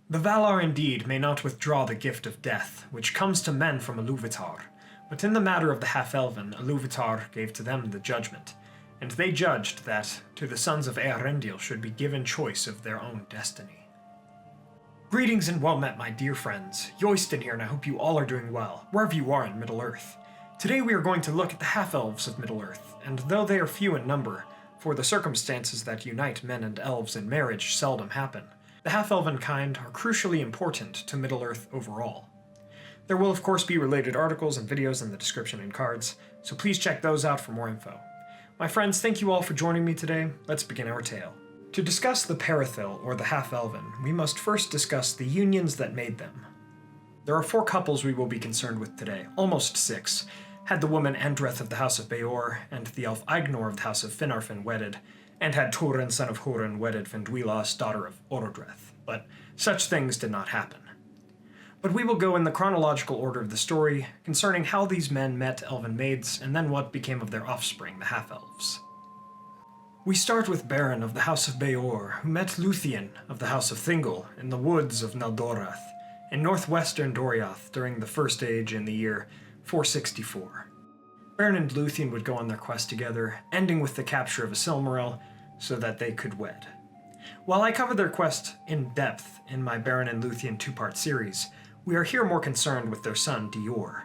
The Valar indeed may not withdraw the gift of death, which comes to men from Ilúvatar, but in the matter of the Half-elven, Ilúvatar gave to them the judgment, and they judged that to the sons of Earendil should be given choice of their own destiny. Greetings and well met, my dear friends. Yoistin here, and I hope you all are doing well, wherever you are in Middle-earth. Today we are going to look at the Half-elves of Middle-earth, and though they are few in number, for the circumstances that unite men and elves in marriage seldom happen, the half-elven kind are crucially important to Middle-earth overall. There will of course be related articles and videos in the description and cards, so please check those out for more info. My friends, thank you all for joining me today. Let's begin our tale. To discuss the Peredhil, or the half-elven, we must first discuss the unions that made them. There are 4 couples we will be concerned with today, almost 6, had the woman Andreth of the House of Beor and the elf Ignor of the House of Finarfin wedded, and had Turin, son of Hurin, wedded Finduilas, daughter of Orodreth, but such things did not happen. But we will go in the chronological order of the story, concerning how these men met elven maids, and then what became of their offspring, the half-elves. We start with Beren of the House of Beor, who met Lúthien of the House of Thingol in the woods of Neldorath, in northwestern Doriath during the First Age in the year 464. Beren and Lúthien would go on their quest together, ending with the capture of a Silmaril, so that they could wed. While I cover their quest in depth in my Beren and Lúthien 2-part series, we are here more concerned with their son Dior.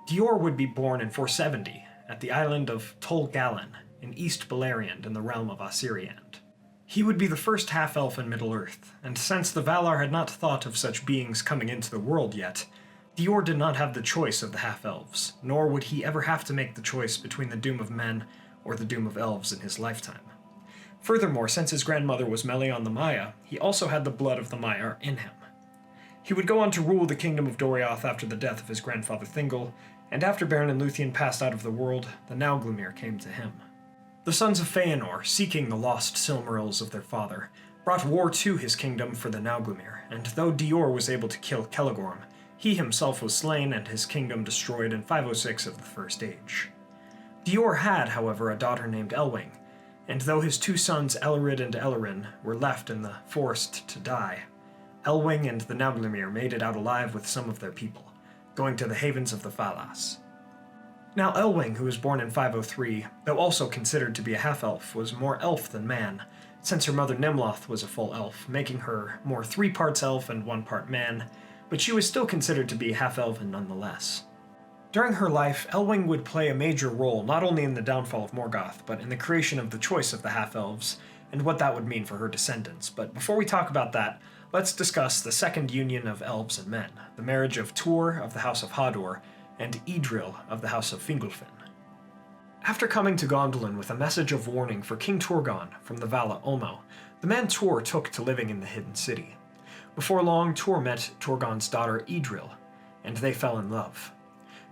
Dior would be born in 470 at the island of Tol Galen in East Beleriand in the realm of Osiriand. He would be the first half-elf in Middle-earth, and since the Valar had not thought of such beings coming into the world yet, Dior did not have the choice of the half-elves, nor would he ever have to make the choice between the doom of men or the doom of elves in his lifetime. Furthermore, since his grandmother was Melian the Maya, he also had the blood of the Maiar in him. He would go on to rule the kingdom of Doriath after the death of his grandfather Thingol, and after Beren and Lúthien passed out of the world, the Nauglamir came to him. The sons of Feanor, seeking the lost Silmarils of their father, brought war to his kingdom for the Nauglamir, and though Dior was able to kill Celegorm, he himself was slain and his kingdom destroyed in 506 of the First Age. Dior had, however, a daughter named Elwing, and though his 2 sons Elrid and Elerin were left in the forest to die, Elwing and the Nauglamir made it out alive with some of their people, going to the havens of the Falas. Now Elwing, who was born in 503, though also considered to be a half-elf, was more elf than man, since her mother Nimloth was a full elf, making her more 3 parts elf and 1 part man, but she was still considered to be half-elven nonetheless. During her life, Elwing would play a major role not only in the downfall of Morgoth, but in the creation of the choice of the half-elves, and what that would mean for her descendants. But before we talk about that, let's discuss the second union of elves and men, the marriage of Tuor of the House of Hador and Idril of the House of Fingolfin. After coming to Gondolin with a message of warning for King Turgon from the Vala Olmo, the man Tuor took to living in the hidden city. Before long, Tuor met Turgon's daughter Idril, and they fell in love.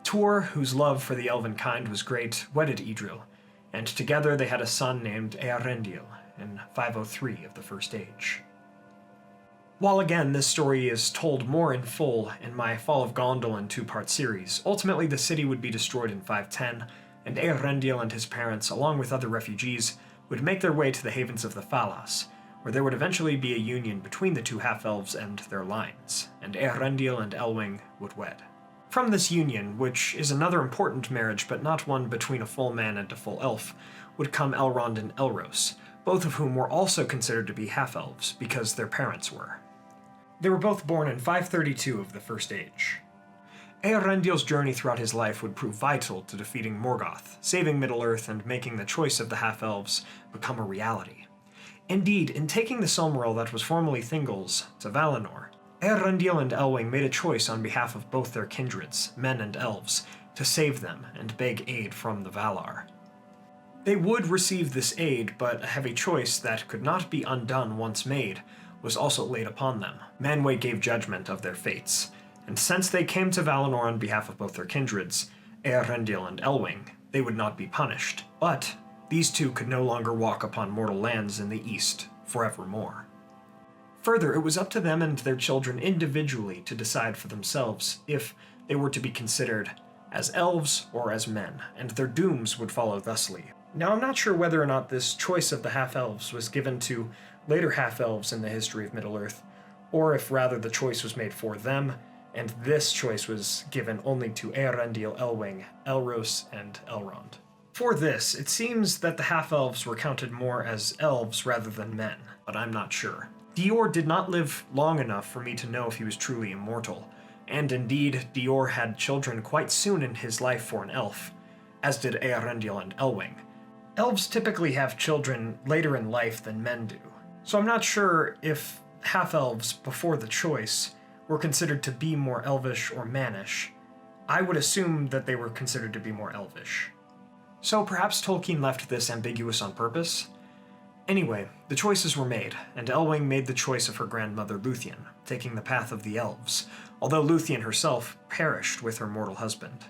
Tuor, whose love for the elven kind was great, wedded Idril, and together they had a son named Earendil in 503 of the First Age. While again this story is told more in full in my Fall of Gondolin 2-part series, ultimately the city would be destroyed in 510, and Earendil and his parents, along with other refugees, would make their way to the havens of the Falas, where there would eventually be a union between the 2 half-elves and their lines, and Earendil and Elwing would wed. From this union, which is another important marriage but not one between a full man and a full elf, would come Elrond and Elros, both of whom were also considered to be half-elves because their parents were. They were both born in 532 of the First Age. Earendil's journey throughout his life would prove vital to defeating Morgoth, saving Middle-earth and making the choice of the half-elves become a reality. Indeed, in taking the Silmaril that was formerly Thingol's to Valinor, Earendil and Elwing made a choice on behalf of both their kindreds, men and elves, to save them and beg aid from the Valar. They would receive this aid, but a heavy choice that could not be undone once made was also laid upon them. Manwë gave judgment of their fates, and since they came to Valinor on behalf of both their kindreds, Earendil and Elwing, they would not be punished, but these 2 could no longer walk upon mortal lands in the east forevermore. Further, it was up to them and their children individually to decide for themselves if they were to be considered as elves or as men, and their dooms would follow thusly. Now, I'm not sure whether or not this choice of the half-elves was given to later half-elves in the history of Middle-earth, or if rather the choice was made for them, and this choice was given only to Earendil, Elwing, Elros, and Elrond. For this, it seems that the half-elves were counted more as elves rather than men, but I'm not sure. Dior did not live long enough for me to know if he was truly immortal, and indeed, Dior had children quite soon in his life for an elf, as did Earendil and Elwing. Elves typically have children later in life than men do, so I'm not sure if half-elves before the choice were considered to be more elvish or mannish. I would assume that they were considered to be more elvish. So perhaps Tolkien left this ambiguous on purpose? Anyway, the choices were made, and Elwing made the choice of her grandmother Lúthien, taking the path of the elves, although Lúthien herself perished with her mortal husband.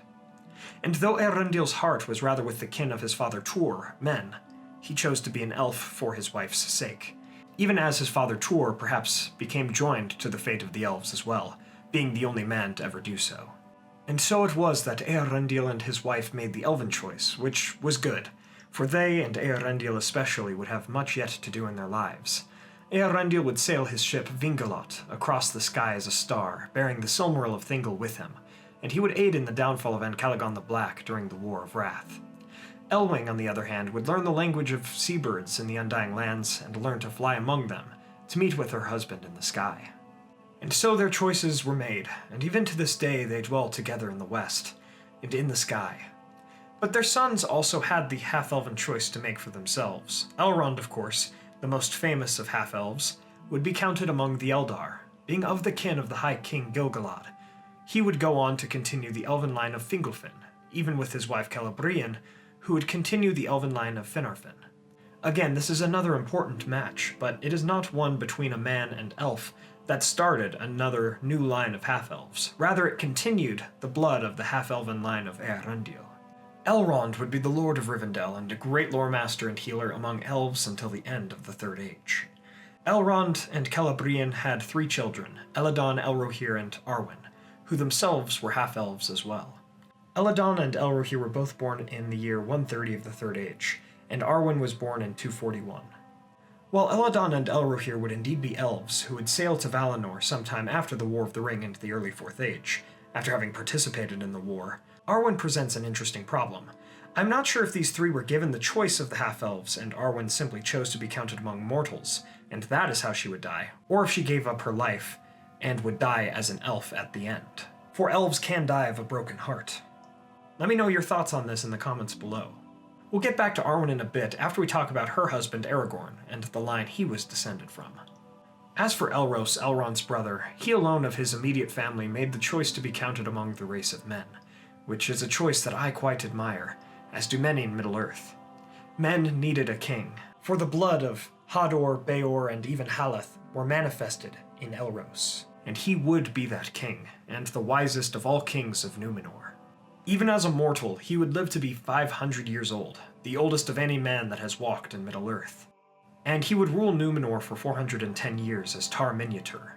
And though Eärendil's heart was rather with the kin of his father Tuor, men, he chose to be an elf for his wife's sake, even as his father Tuor perhaps became joined to the fate of the elves as well, being the only man to ever do so. And so it was that Eärendil and his wife made the elven choice, which was good, for they, and Eärendil especially, would have much yet to do in their lives. Eärendil would sail his ship Vingalot across the sky as a star, bearing the Silmaril of Thingol with him, and he would aid in the downfall of Ancalagon the Black during the War of Wrath. Elwing, on the other hand, would learn the language of seabirds in the Undying Lands and learn to fly among them, to meet with her husband in the sky. And so their choices were made, and even to this day they dwell together in the west, and in the sky. But their sons also had the half-elven choice to make for themselves. Elrond, of course, the most famous of half-elves, would be counted among the Eldar, being of the kin of the High King Gil-galad. He would go on to continue the elven line of Fingolfin, even with his wife Celebrian, who would continue the elven line of Finarfin. Again, this is another important match, but it is not one between a man and elf that started another new line of half-elves. Rather, it continued the blood of the half-elven line of Eärendil. Elrond would be the Lord of Rivendell and a great lore master and healer among elves until the end of the Third Age. Elrond and Celebrian had 3 children, Elladan, Elrohir, and Arwen, who themselves were half-elves as well. Elladan and Elrohir were both born in the year 130 of the Third Age, and Arwen was born in 241. While Elladan and Elrohir would indeed be elves who would sail to Valinor sometime after the War of the Ring into the early Fourth Age, after having participated in the war, Arwen presents an interesting problem. I'm not sure if these 3 were given the choice of the half-elves and Arwen simply chose to be counted among mortals, and that is how she would die, or if she gave up her life and would die as an elf at the end. For elves can die of a broken heart. Let me know your thoughts on this in the comments below. We'll get back to Arwen in a bit after we talk about her husband Aragorn and the line he was descended from. As for Elros, Elrond's brother, he alone of his immediate family made the choice to be counted among the race of men, which is a choice that I quite admire, as do many in Middle-earth. Men needed a king, for the blood of Hador, Beor, and even Haleth were manifested in Elros, and he would be that king, and the wisest of all kings of Númenor. Even as a mortal, he would live to be 500 years old, the oldest of any man that has walked in Middle-earth. And he would rule Númenor for 410 years as Tar-Minyatur.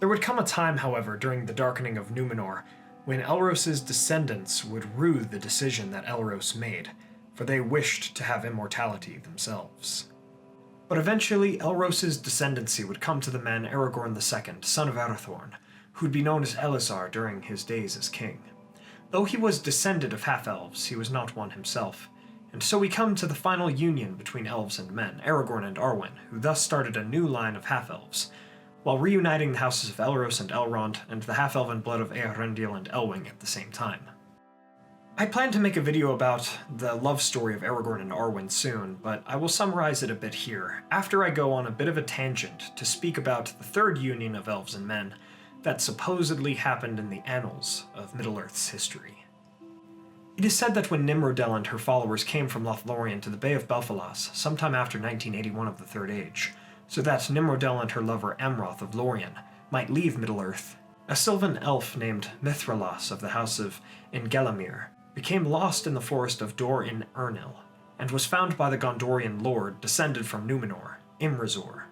There would come a time, however, during the darkening of Númenor, when Elros' descendants would rue the decision that Elros made, for they wished to have immortality themselves. But eventually, Elros' descendancy would come to the man Aragorn II, son of Arathorn, who would be known as Elessar during his days as king. Though he was descended of half-elves, he was not one himself, and so we come to the final union between elves and men, Aragorn and Arwen, who thus started a new line of half-elves, while reuniting the houses of Elros and Elrond and the half-elven blood of Eärendil and Elwing at the same time. I plan to make a video about the love story of Aragorn and Arwen soon, but I will summarize it a bit here, after I go on a bit of a tangent to speak about the third union of elves and men that supposedly happened in the annals of Middle-earth's history. It is said that when Nimrodel and her followers came from Lothlorien to the Bay of Belfalas sometime after 1981 of the Third Age, so that Nimrodel and her lover Amroth of Lorien might leave Middle-earth, a sylvan elf named Mithralas of the house of Ingelamir became lost in the forest of Dor in Earendil, and was found by the Gondorian lord descended from Numenor, Imrazor.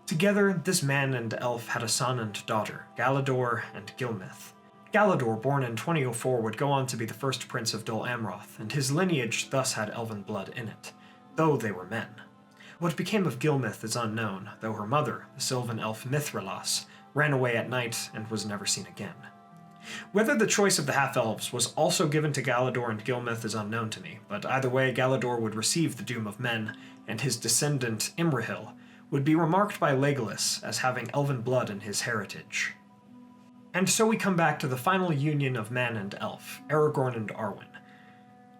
Together, this man and elf had a son and daughter, Galador and Gilmith. Galador, born in 2004, would go on to be the first prince of Dol Amroth, and his lineage thus had elven blood in it, though they were men. What became of Gilmith is unknown, though her mother, the sylvan elf Mithralas, ran away at night, and was never seen again. Whether the choice of the half-elves was also given to Galador and Gilmeth is unknown to me, but either way, Galador would receive the doom of men, and his descendant Imrahil would be remarked by Legolas as having elven blood in his heritage. And so we come back to the final union of man and elf, Aragorn and Arwen.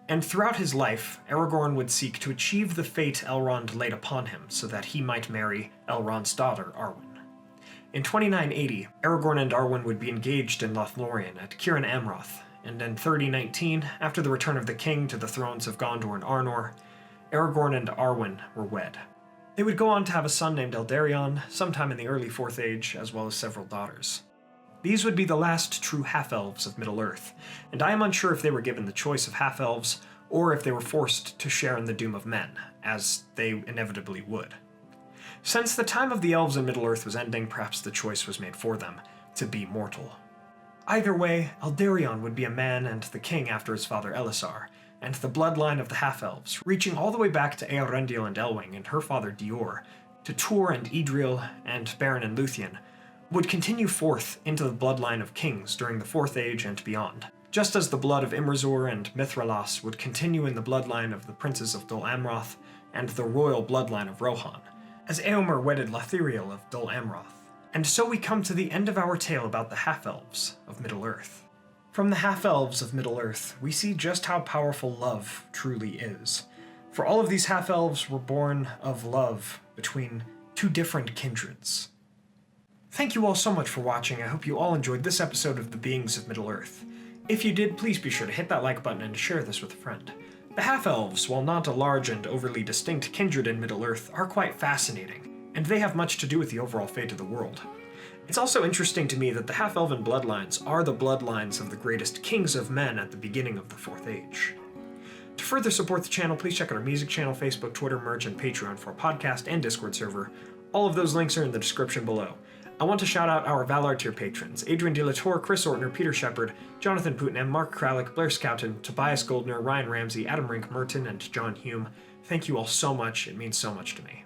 And throughout his life, Aragorn would seek to achieve the fate Elrond laid upon him so that he might marry Elrond's daughter, Arwen. In 2980, Aragorn and Arwen would be engaged in Lothlorien at Ciaran Amroth, and in 3019, after the return of the king to the thrones of Gondor and Arnor, Aragorn and Arwen were wed. They would go on to have a son named Eldarion sometime in the early Fourth Age, as well as several daughters. These would be the last true half-elves of Middle-earth, and I am unsure if they were given the choice of half-elves, or if they were forced to share in the doom of men, as they inevitably would. Since the time of the elves in Middle-earth was ending, perhaps the choice was made for them, to be mortal. Either way, Eldarion would be a man and the king after his father Elisar, and the bloodline of the half-elves, reaching all the way back to Earendil and Elwing and her father Dior, to Tuor and Idril and Beren and Lúthien, would continue forth into the bloodline of kings during the Fourth Age and beyond, just as the blood of Imrazur and Mithralas would continue in the bloodline of the princes of Dol Amroth and the royal bloodline of Rohan, as Eomer wedded Lathiriel of Dol Amroth. And so we come to the end of our tale about the half-elves of Middle-earth. From the half-elves of Middle-earth, we see just how powerful love truly is. For all of these half-elves were born of love between two different kindreds. Thank you all so much for watching. I hope you all enjoyed this episode of The Beings of Middle-earth. If you did, please be sure to hit that like button and share this with a friend. The half-elves, while not a large and overly distinct kindred in Middle-earth, are quite fascinating, and they have much to do with the overall fate of the world. It's also interesting to me that the half-elven bloodlines are the bloodlines of the greatest kings of men at the beginning of the Fourth Age. To further support the channel, please check out our music channel, Facebook, Twitter, merch, and Patreon for a podcast and Discord server. All of those links are in the description below. I want to shout out our Valar tier patrons: Adrian De La Torre, Chris Ortner, Peter Shepard, Jonathan Putnam, Mark Kralik, Blair Scouton, Tobias Goldner, Ryan Ramsey, Adam Rink Merton, and John Hume. Thank you all so much, it means so much to me.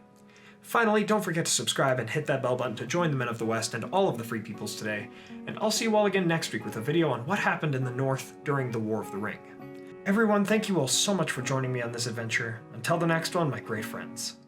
Finally, don't forget to subscribe and hit that bell button to join the Men of the West and all of the Free Peoples today, and I'll see you all again next week with a video on what happened in the North during the War of the Ring. Everyone, thank you all so much for joining me on this adventure. Until the next one, my great friends.